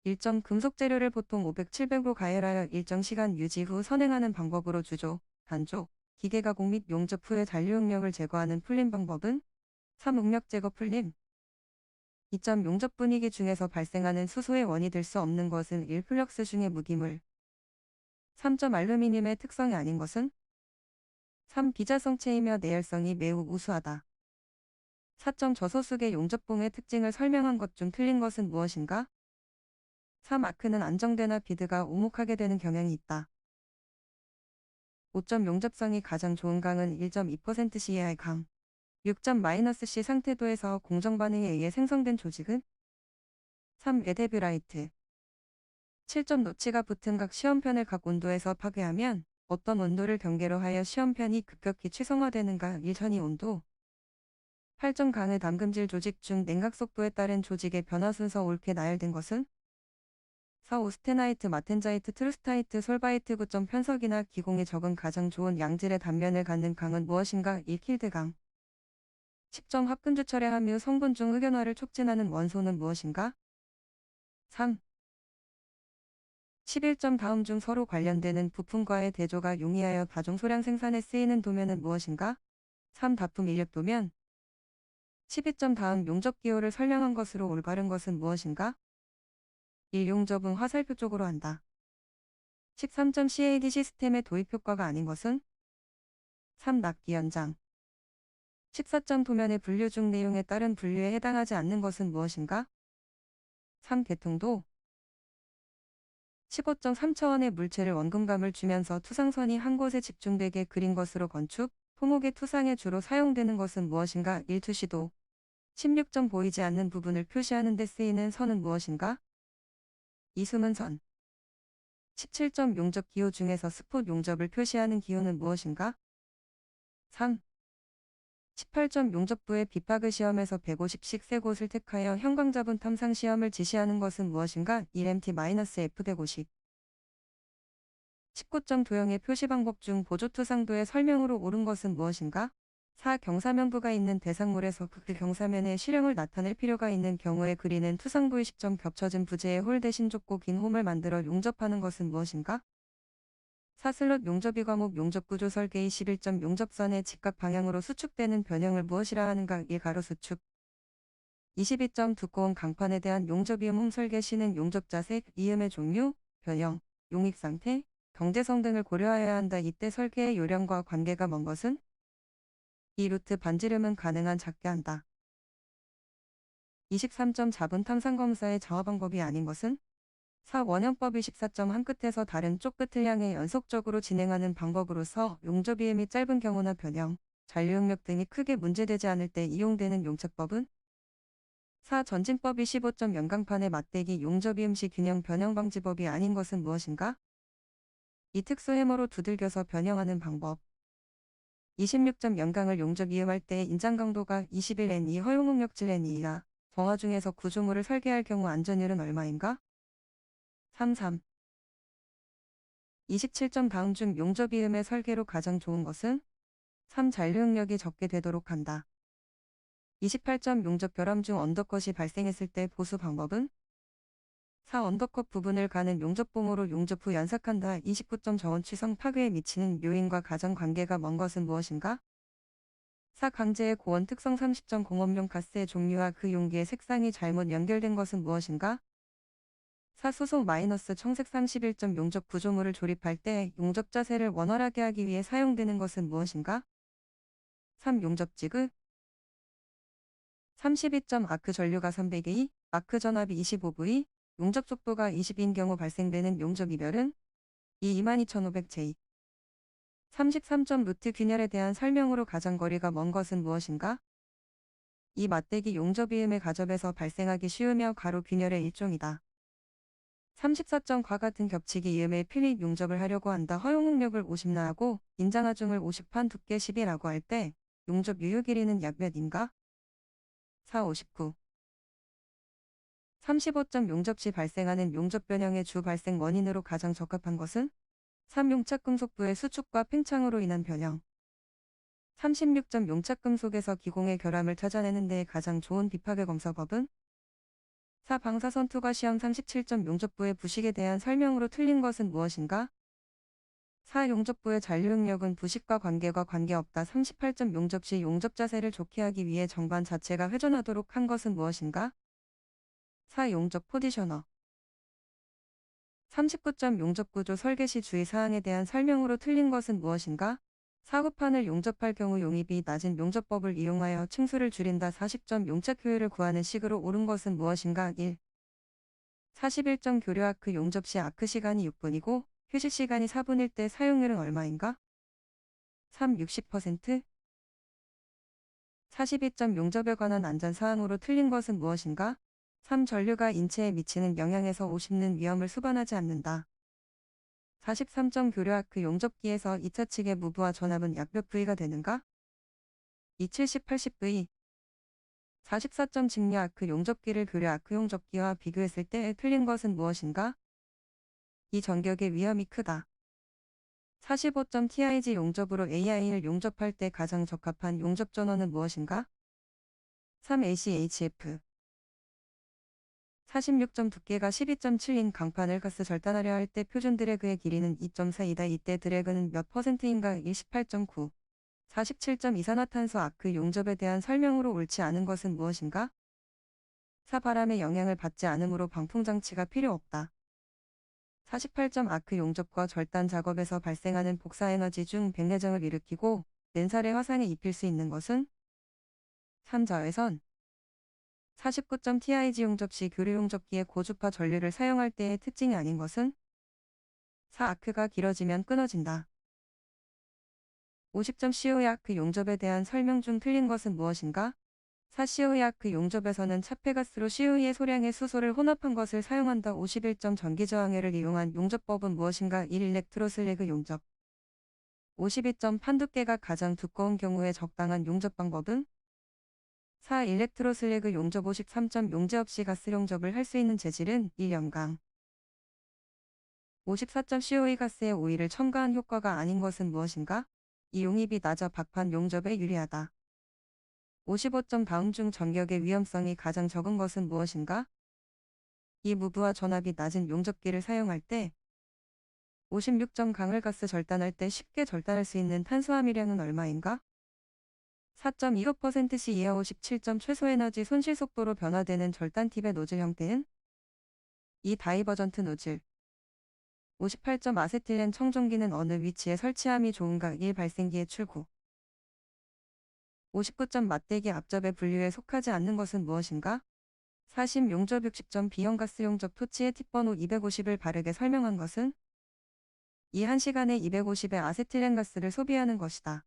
일정 금속 재료를 보통 500, 700로 가열하여 일정 시간 유지 후 선행하는 방법으로 주조, 단조, 기계 가공 및 용접 후에 잔류응력을 제거하는 풀림 방법은 3. 응력 제거 풀림. 2점 용접 분위기 중에서 발생하는 수소의 원이 될 수 없는 것은 1. 플럭스 중의 무기물. 3점 알루미늄의 특성이 아닌 것은 3. 비자성체이며 내열성이 매우 우수하다. 4점 저소수계 용접봉의 특징을 설명한 것 중 틀린 것은 무엇인가? 3. 아크는 안정되나 비드가 오목하게 되는 경향이 있다. 5점 용접성이 가장 좋은 강은 1.2% CAI 강. 6점 -C 상태도에서 공정반응에 의해 생성된 조직은 3. 에데뷰라이트. 7점 노치가 붙은 각 시험편을 각 온도에서 파괴하면 어떤 온도를 경계로 하여 시험편이 급격히 최성화되는가? 1. 전이 온도. 8점 강의 담금질 조직 중 냉각 속도에 따른 조직의 변화 순서 옳게 나열된 것은 4. 오스테나이트, 마텐자이트, 트루스타이트, 솔바이트. 9점 편석이나 기공이 적은 가장 좋은 양질의 단면을 갖는 강은 무엇인가? 1. 킬드강. 10점 합금주 철의 함유 성분 중 흑연화를 촉진하는 원소는 무엇인가? 3. 11점 다음 중 서로 관련되는 부품과의 대조가 용이하여 다중소량 생산에 쓰이는 도면은 무엇인가? 3. 다품 인력 도면. 12점 다음 용접 기호를 설명한 것으로 올바른 것은 무엇인가? 1. 용접은 화살표 쪽으로 한다. 13점 CAD 시스템의 도입 효과가 아닌 것은 3. 납기 연장. 14점 도면의 분류 중 내용에 따른 분류에 해당하지 않는 것은 무엇인가? 3. 개통도. 15점 3차원의 물체를 원근감을 주면서 투상선이 한 곳에 집중되게 그린 것으로 건축, 토목의 투상에 주로 사용되는 것은 무엇인가? 1. 투시도. 16점 보이지 않는 부분을 표시하는 데 쓰이는 선은 무엇인가? 2. 숨은선. 17점 용접 기호 중에서 스폿 용접을 표시하는 기호는 무엇인가? 3. 18점 용접부의 비파그 시험에서 150씩 세 곳을 택하여 형광자분 탐상 시험을 지시하는 것은 무엇인가? 1. MT-F150. 19점 도형의 표시 방법 중 보조투상도의 설명으로 옳은 것은 무엇인가? 4. 경사면부가 있는 대상물에서 그 경사면의 실형을 나타낼 필요가 있는 경우에 그리는 투상부의 시점 겹쳐진 부재의 홀 대신 좁고 긴 홈을 만들어 용접하는 것은 무엇인가? 4. 슬롯 용접이 과목 용접구조 설계의 11점 용접선의 직각 방향으로 수축되는 변형을 무엇이라 하는가? 1. 가로 수축. 22점 두꺼운 강판에 대한 용접이음 홈 설계 시는 용접 자세, 이음의 종류, 변형, 용익 상태, 경제성 등을 고려하여야 한다. 이때 설계의 요령과 관계가 먼 것은 2. 루트 반지름은 가능한 작게 한다. 23점 자분 탐상 검사의 자화 방법이 아닌 것은 4. 원형법 24점 한 끝에서 다른 쪽 끝을 향해 연속적으로 진행하는 방법으로서 용접이음이 짧은 경우나 변형, 잔류응력 등이 크게 문제되지 않을 때 이용되는 용접법은 4. 전진법 25점 연강판의 맞대기 용접이음 시 균형 변형 방지법이 아닌 것은 무엇인가? 이 특수 해머로 두들겨서 변형하는 방법. 26점 연강을 용접이음할 때 인장 강도가 21N2 허용응력질 N2이라 정화 중에서 구조물을 설계할 경우 안전율은 얼마인가? 33. 27점 다음 중 용접이음의 설계로 가장 좋은 것은 3. 잔류응력이 적게 되도록 한다. 28점 용접 결함 중 언더컷이 발생했을 때 보수 방법은 4. 언더컷 부분을 가는 용접봉으로 용접 후 연삭한다. 29점 저온 취성 파괴에 미치는 요인과 가장 관계가 먼 것은 무엇인가? 4. 강제의 고온 특성 30점 공업용 가스의 종류와 그 용기의 색상이 잘못 연결된 것은 무엇인가? 4. 수소 청색 31점 용접 구조물을 조립할 때 용접 자세를 원활하게 하기 위해 사용되는 것은 무엇인가? 3. 용접 지그. 32점 아크 전류가 300A, 아크 전압이 25V, 용접 속도가 20인 경우 발생되는 용접 이별은 2. 22500J. 33점 루트 균열에 대한 설명으로 가장 거리가 먼 것은 무엇인가? 이 맞대기 용접이음의 가접에서 발생하기 쉬우며 가로 균열의 일종이다. 34점 과 같은 겹치기 이음의 필립 용접을 하려고 한다. 허용응력을 50나하고 인장하중을 50판 두께 10이라고 할 때 용접 유효 길이는 약 몇인가? 4. 59. 35점 용접 시 발생하는 용접 변형의 주 발생 원인으로 가장 적합한 것은 3. 용착금속부의 수축과 팽창으로 인한 변형. 36점 용착금속에서 기공의 결함을 찾아내는 데 가장 좋은 비파괴 검사법은 4. 방사선 투과 시험 37점 용접부의 부식에 대한 설명으로 틀린 것은 무엇인가? 4. 용접부의 잔류능력은 부식과 관계없다. 38점 용접 시 용접 자세를 좋게 하기 위해 정관 자체가 회전하도록 한 것은 무엇인가? 4. 용접 포지셔너. 39점 용접 구조 설계 시 주의사항에 대한 설명으로 틀린 것은 무엇인가? 사구판을 용접할 경우 용입이 낮은 용접법을 이용하여 층수를 줄인다. 40점 용착 효율을 구하는 식으로 옳은 것은 무엇인가? 1. 41점 교류 아크 용접 시 아크 시간이 6분이고 휴식 시간이 4분일 때 사용률은 얼마인가? 3. 60%. 42점 용접에 관한 안전사항으로 틀린 것은 무엇인가? 3. 전류가 인체에 미치는 영향에서 50는 위험을 수반하지 않는다. 43점 교류 아크 용접기에서 2차 측의 무브와 전압은 약 몇 V가 되는가? 2. 70, 80V. 44점 직류 아크 용접기를 교류 아크 용접기와 비교했을 때 틀린 것은 무엇인가? 이 전격의 위험이 크다. 45점 TIG 용접으로 AI를 용접할 때 가장 적합한 용접 전원은 무엇인가? 3. ACHF. 46점 두께가 12.7인 강판을 가스 절단하려 할 때 표준 드래그의 길이는 2.4이다. 이때 드래그는 몇 %인가? 18.9. 47점 이산화탄소 아크 용접에 대한 설명으로 옳지 않은 것은 무엇인가? 4. 바람의 영향을 받지 않으므로 방풍장치가 필요 없다. 48점 아크 용접과 절단 작업에서 발생하는 복사에너지 중 백내장을 일으키고 렌살의 화상에 입힐 수 있는 것은? 3. 자외선. 49점 TIG 용접 시 교류 용접기의 고주파 전류를 사용할 때의 특징이 아닌 것은? 4. 아크가 길어지면 끊어진다. 50점 COE 아크 용접에 대한 설명 중 틀린 것은 무엇인가? 4. COE 아크 용접에서는 차폐가스로 COE의 소량의 수소를 혼합한 것을 사용한다. 51점 전기저항회를 이용한 용접법은 무엇인가? 1. 일렉트로슬래그 용접. 52점 판두께가 가장 두꺼운 경우에 적당한 용접 방법은? 4. 일렉트로슬래그 용접. 53점 용재 없이 가스 용접을 할 수 있는 재질은? 1. 염강. 54점 COE 가스에 오일을 첨가한 효과가 아닌 것은 무엇인가? 이 용입이 낮아 박판 용접에 유리하다. 55점 다음 중 전격의 위험성이 가장 적은 것은 무엇인가? 이 무브와 전압이 낮은 용접기를 사용할 때. 56점 강을가스 절단할 때 쉽게 절단할 수 있는 탄수화물량은 얼마인가? 4.25%시 이하. 57점 최소에너지 손실 속도로 변화되는 절단 팁의 노즐 형태는? 2. 다이버전트 노즐. 58점 아세틸렌 청정기는 어느 위치에 설치함이 좋은가? 1. 발생기의 출구. 59점 맞대기 앞접의 분류에 속하지 않는 것은 무엇인가? 40 용접. 60점 비형가스 용접 토치의 팁번호 250을 바르게 설명한 것은? 이 1시간에 250의 아세틸렌 가스를 소비하는 것이다.